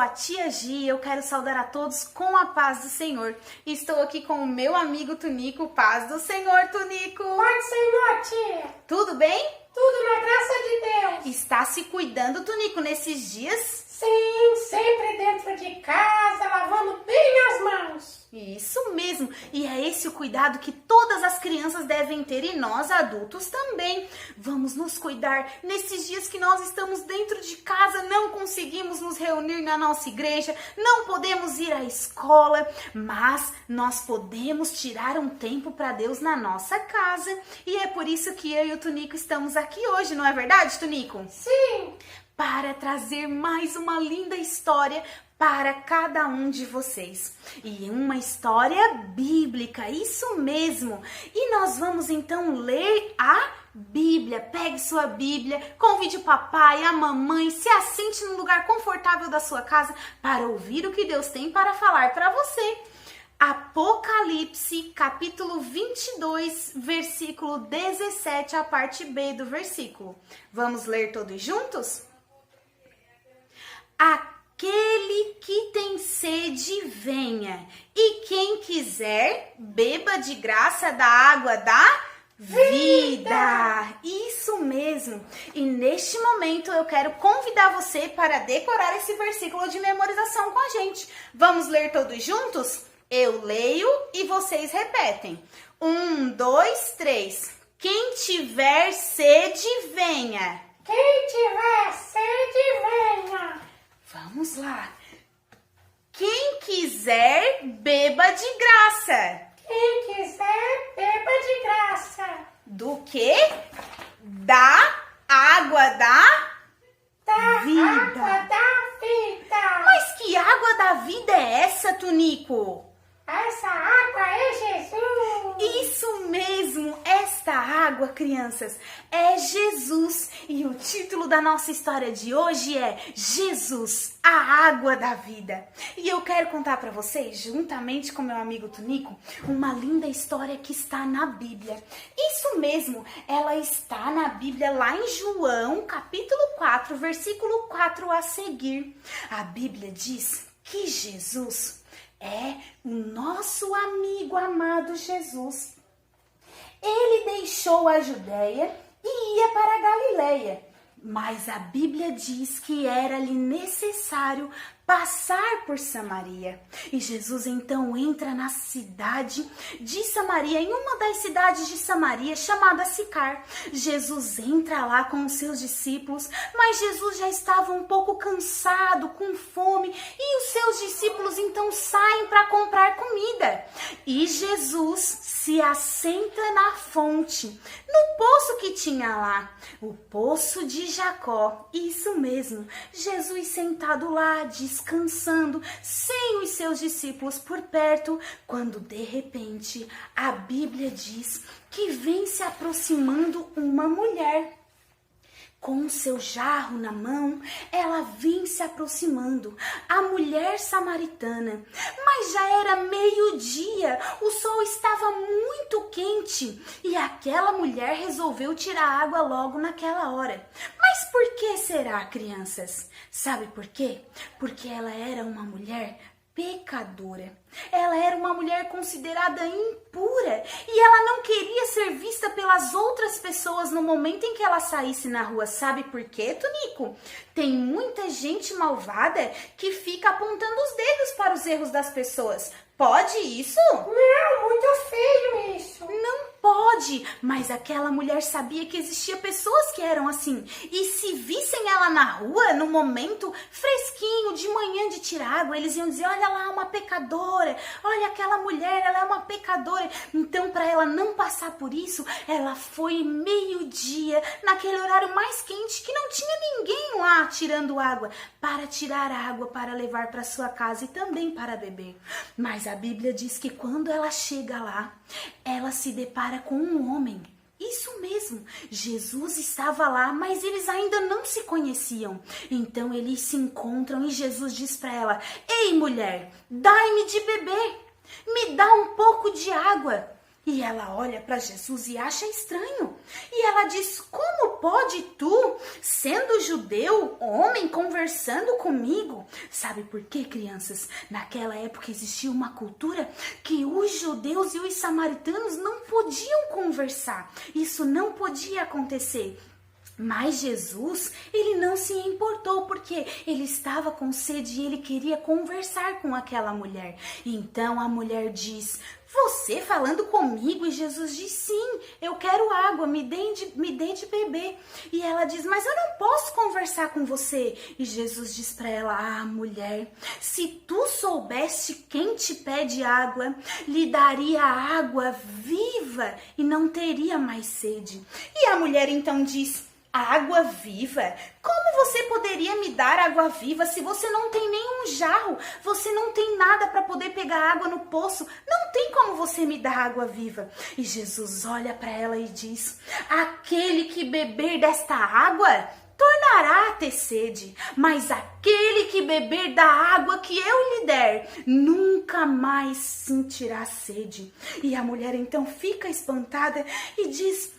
a tia Gi e eu quero saudar a todos com a paz do Senhor. Estou aqui com o meu amigo Tunico. Paz do Senhor, Tunico! Paz do Senhor, tia! Tudo bem? Tudo na graça de Deus! Está se cuidando, Tunico, nesses dias? Sim, sempre dentro de casa, lavando bem as mãos. Isso mesmo, e é esse o cuidado que todas as crianças devem ter e nós adultos também. Vamos nos cuidar nesses dias que nós estamos dentro de casa, não conseguimos nos reunir na nossa igreja, não podemos ir à escola, mas nós podemos tirar um tempo para Deus na nossa casa. E é por isso que eu e o Tunico estamos aqui hoje, não é verdade, Tunico? Sim! Para trazer mais uma linda história para cada um de vocês. E uma história bíblica, isso mesmo. E nós vamos então ler a Bíblia. Pegue sua Bíblia, convide o papai, a mamãe, se assente num lugar confortável da sua casa para ouvir o que Deus tem para falar para você. Apocalipse, capítulo 22, versículo 17, a parte B do versículo. Vamos ler todos juntos? Aquele que tem sede, venha, e quem quiser, beba de graça da água da vida. Isso mesmo. E neste momento eu quero convidar você para decorar esse versículo de memorização com a gente. Vamos ler todos juntos? Eu leio e vocês repetem. 1, 2, 3. Quem tiver sede, venha. Quem tiver sede, venha. Vamos lá. Quem quiser, beba de graça. Quem quiser, beba de graça. Do quê? Da água da vida. Água da vida. Mas que água da vida é essa, Tunico? Essa água é Jesus. Isso mesmo, esta água, crianças, é Jesus. E o título da nossa história de hoje é Jesus, a água da vida. E eu quero contar para vocês, juntamente com meu amigo Tunico, uma linda história que está na Bíblia. Isso mesmo, ela está na Bíblia lá em João, capítulo 4, versículo 4 a seguir. A Bíblia diz que Jesus é o nosso amigo amado Jesus. Ele deixou a Judéia e ia para a Galileia, mas a Bíblia diz que era-lhe necessário passar por Samaria. E Jesus então entra na cidade de Samaria, em uma das cidades de Samaria chamada Sicar. Jesus entra lá com os seus discípulos, mas Jesus já estava um pouco cansado, com fome, e os seus discípulos então saem para comprar comida. E Jesus se assenta na fonte, no poço que tinha lá, o poço de Jacó. Isso mesmo, Jesus sentado lá, descansando, sem os seus discípulos por perto, quando de repente a Bíblia diz que vem se aproximando uma mulher. Com o seu jarro na mão, ela vem se aproximando, a mulher samaritana. Mas já era meio-dia, o sol estava muito quente e aquela mulher resolveu tirar água logo naquela hora. Mas por que será, crianças? Sabe por quê? Porque ela era uma mulher pecadora. Ela era uma mulher considerada impura e ela não queria ser vista pelas outras pessoas no momento em que ela saísse na rua. Sabe por quê, Tunico? Tem muita gente malvada que fica apontando os dedos para os erros das pessoas. Pode isso? Não, muito feio isso. Não pode, mas aquela mulher sabia que existia pessoas que eram assim. E se vissem ela na rua, no momento fresquinho, de manhã de tirar água, eles iam dizer, olha lá, uma pecadora, olha aquela mulher, ela é uma pecadora. Então, para ela não passar por isso, ela foi meio-dia, naquele horário mais quente, que não tinha ninguém lá tirando água, para tirar água, para levar para sua casa e também para beber. Mas a Bíblia diz que quando ela chega lá, ela se depara com um homem. Isso mesmo, Jesus estava lá, mas eles ainda não se conheciam. Então eles se encontram e Jesus diz para ela, ei mulher, dai-me de beber, me dá um pouco de água. E ela olha para Jesus e acha estranho. E ela diz: como pode tu, sendo judeu, homem, conversando comigo? Sabe por quê, crianças? Naquela época existia uma cultura que os judeus e os samaritanos não podiam conversar. Isso não podia acontecer. Mas Jesus, ele não se importou, porque ele estava com sede e ele queria conversar com aquela mulher. Então a mulher diz: você falando comigo? E Jesus diz: sim, eu quero água, me dê de beber. E ela diz: mas eu não posso conversar com você. E Jesus diz para ela: ah, mulher, se tu soubesse quem te pede água, lhe daria água viva e não teria mais sede. E a mulher então diz: água viva? Como você poderia me dar água viva se você não tem nenhum jarro? Você não tem nada para poder pegar água no poço? Não tem como você me dar água viva. E Jesus olha para ela e diz: aquele que beber desta água tornará a ter sede, mas aquele que beber da água que eu lhe der, nunca mais sentirá sede. E a mulher então fica espantada e diz: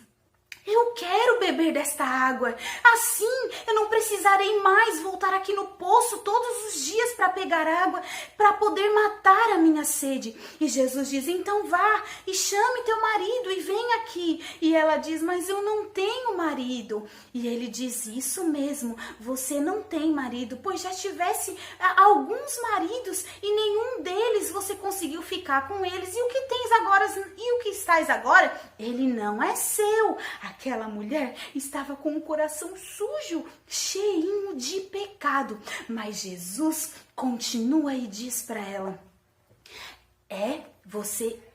eu quero beber desta água. Assim eu não precisarei mais voltar aqui no poço todos os dias para pegar água, para poder matar a minha sede. E Jesus diz: então vá e chame teu marido e vem aqui. E ela diz: mas eu não tenho marido. E ele diz: isso mesmo, você não tem marido, pois já tivesse alguns maridos e nenhum deles você conseguiu ficar com eles. E o que tens agora e o que estás agora, ele não é seu. Aquela mulher estava com o coração sujo, cheinho de pecado. Mas Jesus continua e diz para ela: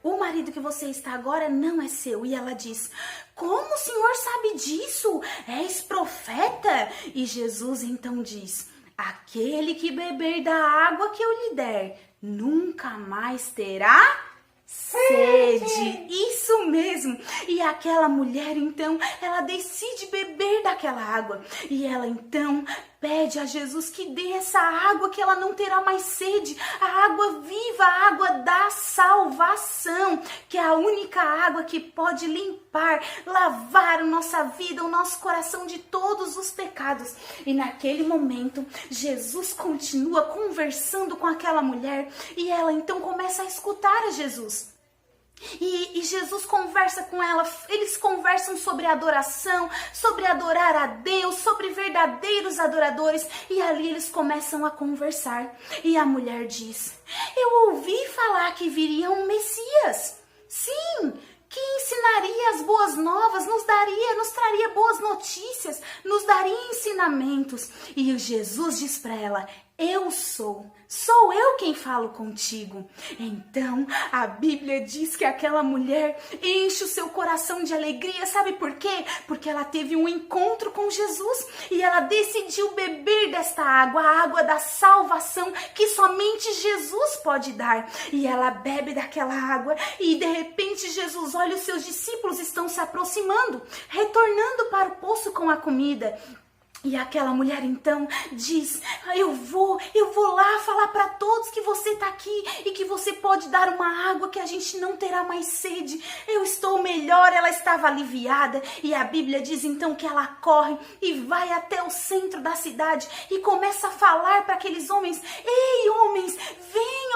o marido que você está agora não é seu. E ela diz: como o senhor sabe disso? És profeta? E Jesus então diz: aquele que beber da água que eu lhe der, nunca mais terá sede. Isso mesmo. E aquela mulher então, ela decide beber daquela água. E ela então pede a Jesus que dê essa água, que ela não terá mais sede. A água viva, a água da salvação, que é a única água que pode limpar, lavar a nossa vida, o nosso coração de todos os pecados. E naquele momento, Jesus continua conversando com aquela mulher e ela então começa a escutar a Jesus. E Jesus conversa com ela, eles conversam sobre adoração, sobre adorar a Deus, sobre verdadeiros adoradores. E ali eles começam a conversar. E a mulher diz: eu ouvi falar que viria um Messias. Sim, que ensinaria as boas novas, nos traria boas notícias, nos daria ensinamentos. E o Jesus diz para ela: eu sou eu quem falo contigo. Então a Bíblia diz que aquela mulher enche o seu coração de alegria. Sabe por quê? Porque ela teve um encontro com Jesus e ela decidiu beber desta água, a água da salvação que somente Jesus pode dar. E ela bebe daquela água e de repente Jesus olha, os seus discípulos estão se aproximando, retornando para o poço com a comida. E aquela mulher então diz: eu vou lá falar para todos que você está aqui e que você pode dar uma água que a gente não terá mais sede. Eu estou melhor. Ela estava aliviada e a Bíblia diz então que ela corre e vai até o centro da cidade e começa a falar para aqueles homens: ei, homens, venham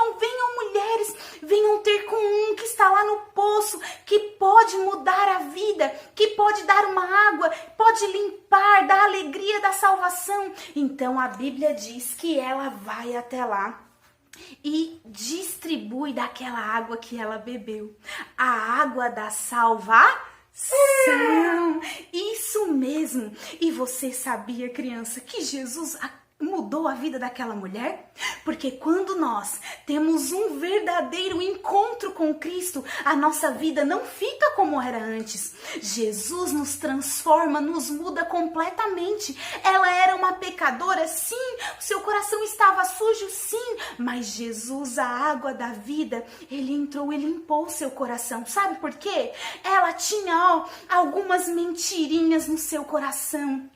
mulheres, venham ter com um que está lá no poço, que pode mudar a vida, que pode dar uma água, pode limpar, dar alegria da salvação. Então a Bíblia diz que ela vai até lá e distribui daquela água que ela bebeu, a água da salvação. Isso mesmo. E você sabia, criança, que Jesus mudou a vida daquela mulher? Porque quando nós temos um verdadeiro encontro com Cristo, a nossa vida não fica como era antes. Jesus nos transforma, nos muda completamente. Ela era uma pecadora, sim, o seu coração estava sujo, sim, mas Jesus, a água da vida, ele entrou e limpou o seu coração. Sabe por quê? Ela tinha algumas mentirinhas no seu coração.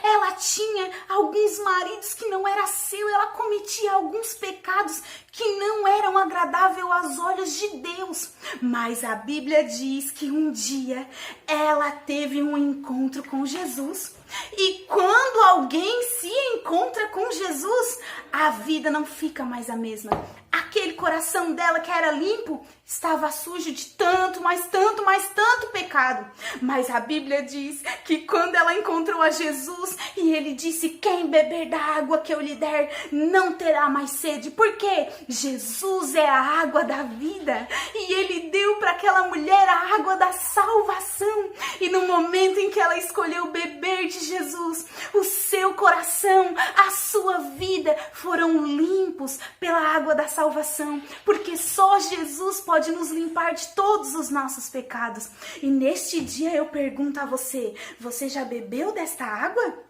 Ela tinha alguns maridos que não era seu, ela cometia alguns pecados que não eram agradáveis aos olhos de Deus. Mas a Bíblia diz que um dia ela teve um encontro com Jesus. E quando alguém se encontra com Jesus, a vida não fica mais a mesma. Aquele coração dela que era limpo estava sujo de tanto, mas tanto pecado. Mas a Bíblia diz que quando ela encontrou a Jesus e ele disse: quem beber da água que eu lhe der não terá mais sede, porque Jesus é a água da vida. E ele deu para aquela mulher a água da salvação. E no momento em que ela escolheu beber de Jesus, o seu coração, a sua vida foram limpos pela água da salvação, porque só Jesus pode nos limpar de todos os nossos pecados. E neste dia eu pergunto a você: você já bebeu desta água?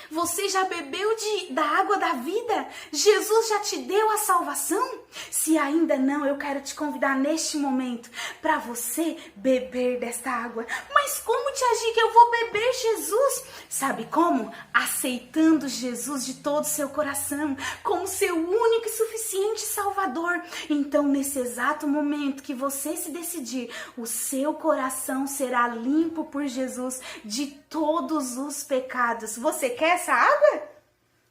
Você já bebeu da água da vida? Jesus já te deu a salvação? Se ainda não, eu quero te convidar neste momento para você beber desta água. Mas como, tia Gi, que eu vou beber Jesus? Sabe como? Aceitando Jesus de todo o seu coração, como seu único e suficiente Salvador. Então, nesse exato momento que você se decidir, o seu coração será limpo por Jesus de todos os pecados. Você quer essa água?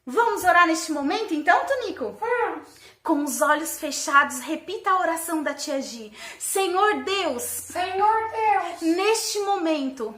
Vamos orar neste momento então, Tonico? Vamos. Com os olhos fechados, repita a oração da tia Gi. Senhor Deus, Senhor Deus, neste momento,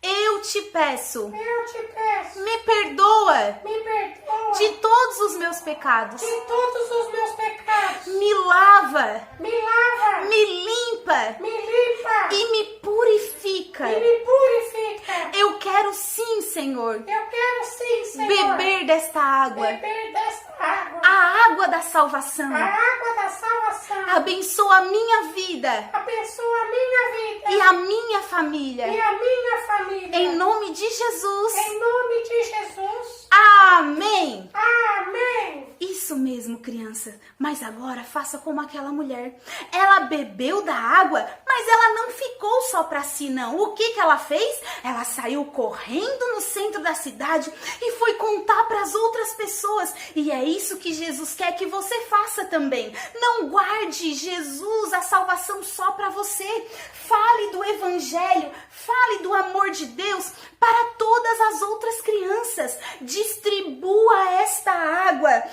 eu te peço, me perdoa me perdoa de todos os meus pecados. de todos os meus pecados. Me lava, Me lava, me limpa me limpa e me purifica. e me purifica. Eu quero sim, Senhor, Eu quero sim, Senhor, beber desta água, beber desta água, a água da salvação. a água da salvação. Abençoa a minha vida Abençoa a minha vida e a minha família. e a minha família. Em nome de Jesus. Em nome de Jesus. Amém. Amém. Isso mesmo, criança. Mas agora faça como aquela mulher. Ela bebeu da água, mas ela não ficou só para si, não. O que ela fez? Ela saiu correndo no centro da cidade e foi contar para as outras pessoas. E é isso que Jesus quer que você faça também. Não guarde Jesus, a salvação, só para você. Fale do evangelho, fale do amor de Deus para todas as outras crianças. Distribua esta água,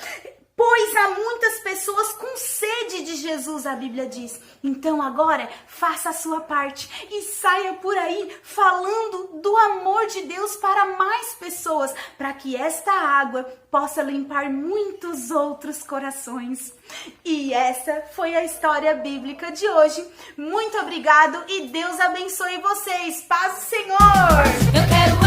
pois há muitas pessoas com sede de Jesus, a Bíblia diz. Então agora faça a sua parte e saia por aí falando do amor de Deus para mais pessoas, para que esta água possa limpar muitos outros corações. E essa foi a história bíblica de hoje. Muito obrigado e Deus abençoe vocês. Paz do Senhor! Eu quero